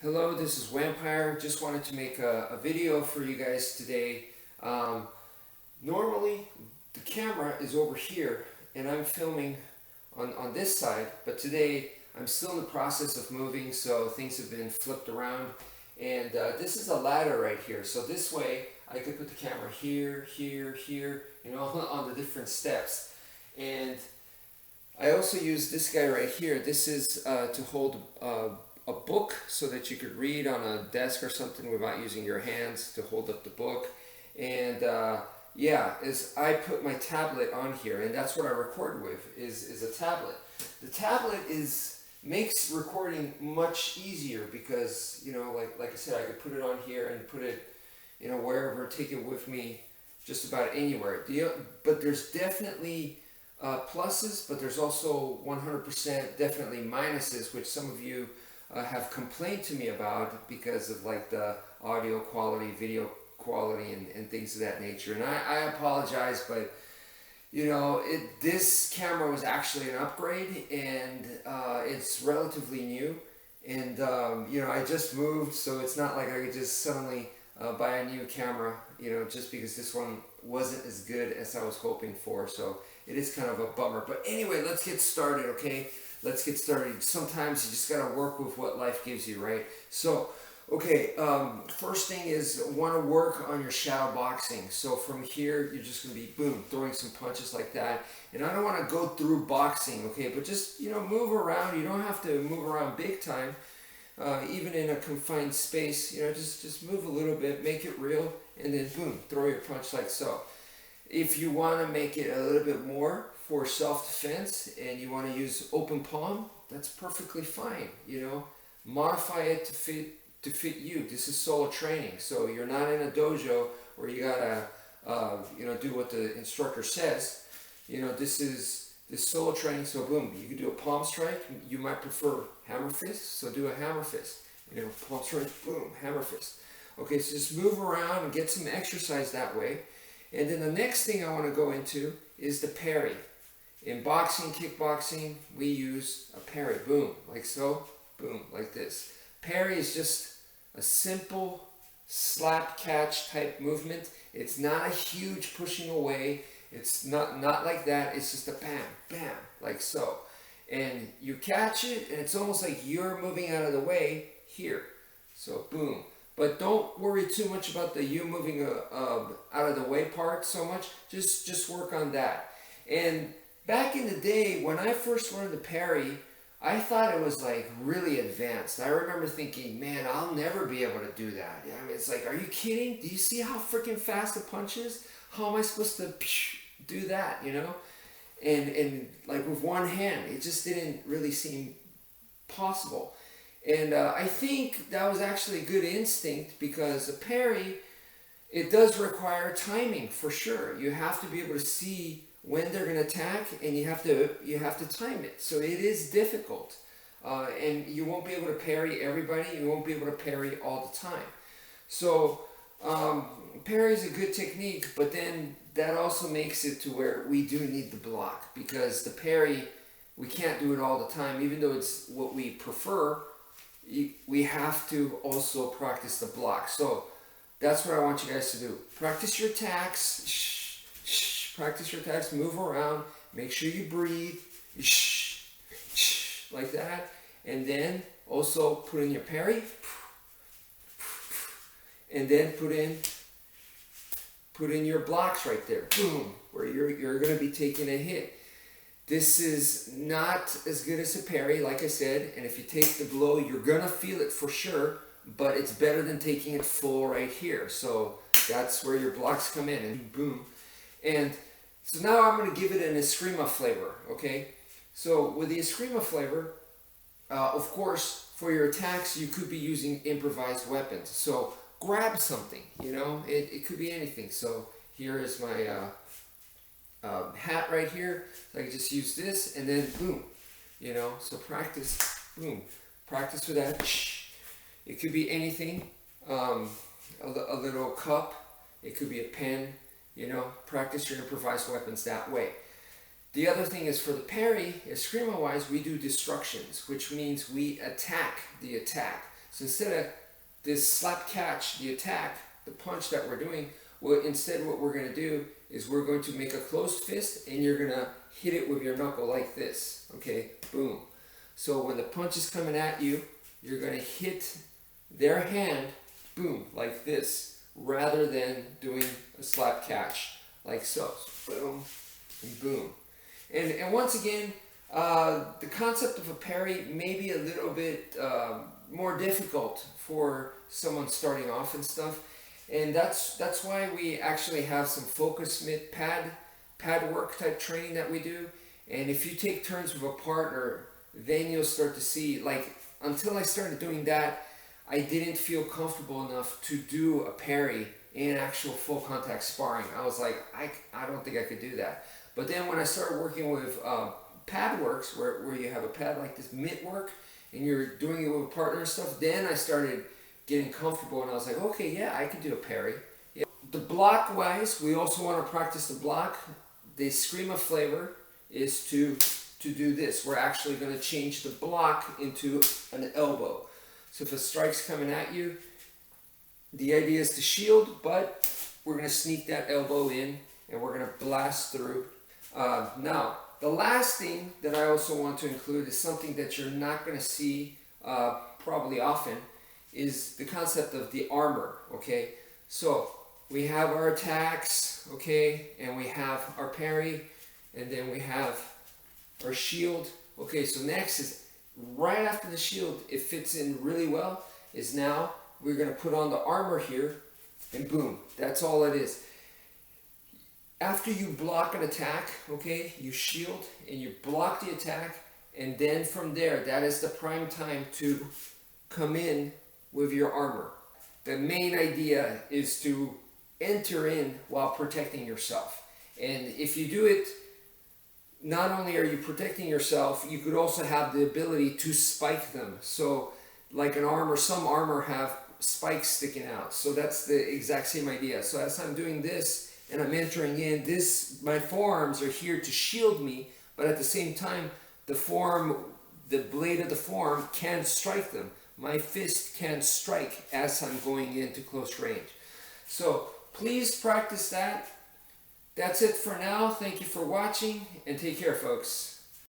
Hello, this is wmpyr. Just wanted to make a video for you guys today. Normally, the camera is over here and I'm filming on this side, but today I'm still in the process of moving, so things have been flipped around. And this is a ladder right here, so this way I could put the camera here, here, here, on the different steps. And I also use this guy right here. This is to hold a book so that you could read on a desk or something without using your hands to hold up the book. And yeah, is I put my tablet on here, and that's what I record with is a tablet. The tablet makes recording much easier because like I said, I could put it on here and put it wherever, take it with me just about anywhere. But there's definitely pluses, but there's also 100% definitely minuses, which some of you have complained to me about because of like the audio quality, video quality, and things of that nature. And I apologize, but this camera was actually an upgrade, and it's relatively new. And I just moved, so it's not like I could just suddenly buy a new camera, just because this one wasn't as good as I was hoping for. So it is kind of a bummer. But anyway, let's get started, okay? Let's get started. Sometimes you just gotta work with what life gives you, right? So, okay, first thing is want to work on your shadow boxing. So from here, you're just gonna be boom, throwing some punches like that. And I don't want to go through boxing, okay? But just move around. You don't have to move around big time. Even in a confined space, just move a little bit, make it real, and then boom, throw your punch like so. If you want to make it a little bit more for self-defense and you want to use open palm, that's perfectly fine. Modify it to fit you. This is solo training, so you're not in a dojo where you gotta do what the instructor says. This solo training, so boom, you can do a palm strike. You might prefer hammer fist, so do a hammer fist. Palm strike, boom, hammer fist. Okay, so just move around and get some exercise that way. And then the next thing I want to go into is the parry. In boxing, kickboxing, we use a parry. Boom, like so, boom, like this. Parry is just a simple slap catch type movement. It's not a huge pushing away. It's not like that. It's just a bam, bam, like so. And you catch it, and it's almost like you're moving out of the way here. So boom. But don't worry too much about the you moving out of the way part so much. Just work on that. And back in the day, when I first learned the parry, I thought it was like really advanced. I remember thinking, man, I'll never be able to do that. I mean, it's like, are you kidding? Do you see how freaking fast the punch is? How am I supposed to do that, And like with one hand, it just didn't really seem possible. And I think that was actually a good instinct, because a parry, it does require timing for sure. You have to be able to see when they're going to attack, and you have to time it. So it is difficult, and you won't be able to parry everybody. You won't be able to parry all the time. So parry is a good technique, but then that also makes it to where we do need the block, because the parry, we can't do it all the time, even though it's what we prefer. We have to also practice the block. So that's what I want you guys to do. Practice your attacks. Practice your attacks. Move around. Make sure you breathe. Like that. And then also put in your parry. And then put in your blocks right there. Boom. Where you're going to be taking a hit. This is not as good as a parry, like I said, and if you take the blow, you're going to feel it for sure, but it's better than taking it full right here. So that's where your blocks come in, and boom. And so now I'm going to give it an eskrima flavor, okay? So with the eskrima flavor, of course, for your attacks, you could be using improvised weapons. So grab something, it could be anything. So here is my hat right here. So I can just use this, and then boom, so practice, boom, practice with that. It could be anything, a little cup, it could be a pen, practice your improvised weapons that way. The other thing is, for the parry, eskrima wise, we do destructions, which means we attack the attack. So instead of this slap catch, the attack, the punch that we're doing, well, instead what we're going to do is we're going to make a closed fist and you're going to hit it with your knuckle like this. Okay, boom. So when the punch is coming at you, you're going to hit their hand, boom, like this, rather than doing a slap catch like so. Boom and boom. And once again, the concept of a parry may be a little bit more difficult for someone starting off and stuff, and that's why we actually have some focus mitt pad work type training that we do. And if you take turns with a partner, then you'll start to see, like, until I started doing that, I didn't feel comfortable enough to do a parry in actual full contact sparring. I was like, I don't think I could do that. But then when I started working with pad works, where you have a pad like this, mitt work, and you're doing it with a partner and stuff, then I started getting comfortable and I was like, okay, yeah, I can do a parry. Yeah. The block wise, we also want to practice the block. The eskrima flavor is to do this. We're actually going to change the block into an elbow. So if a strike's coming at you, the idea is to shield, but we're going to sneak that elbow in and we're going to blast through. Now, the last thing that I also want to include is something that you're not going to see probably often, is the concept of the armor, okay? So we have our attacks, okay, and we have our parry, and then we have our shield. Okay, so next is right after the shield, it fits in really well, is now we're going to put on the armor here, and boom, that's all it is. After you block an attack, okay, you shield and you block the attack, and then from there, that is the prime time to come in with your armor. The main idea is to enter in while protecting yourself. And if you do it, not only are you protecting yourself, you could also have the ability to spike them. So like an armor, some armor have spikes sticking out. So that's the exact same idea. So as I'm doing this and I'm entering in, this, my forearms are here to shield me, but at the same time, the blade of the forearm can strike them. My fist can strike as I'm going into close range. So please practice that. That's it for now. Thank you for watching, and take care, folks.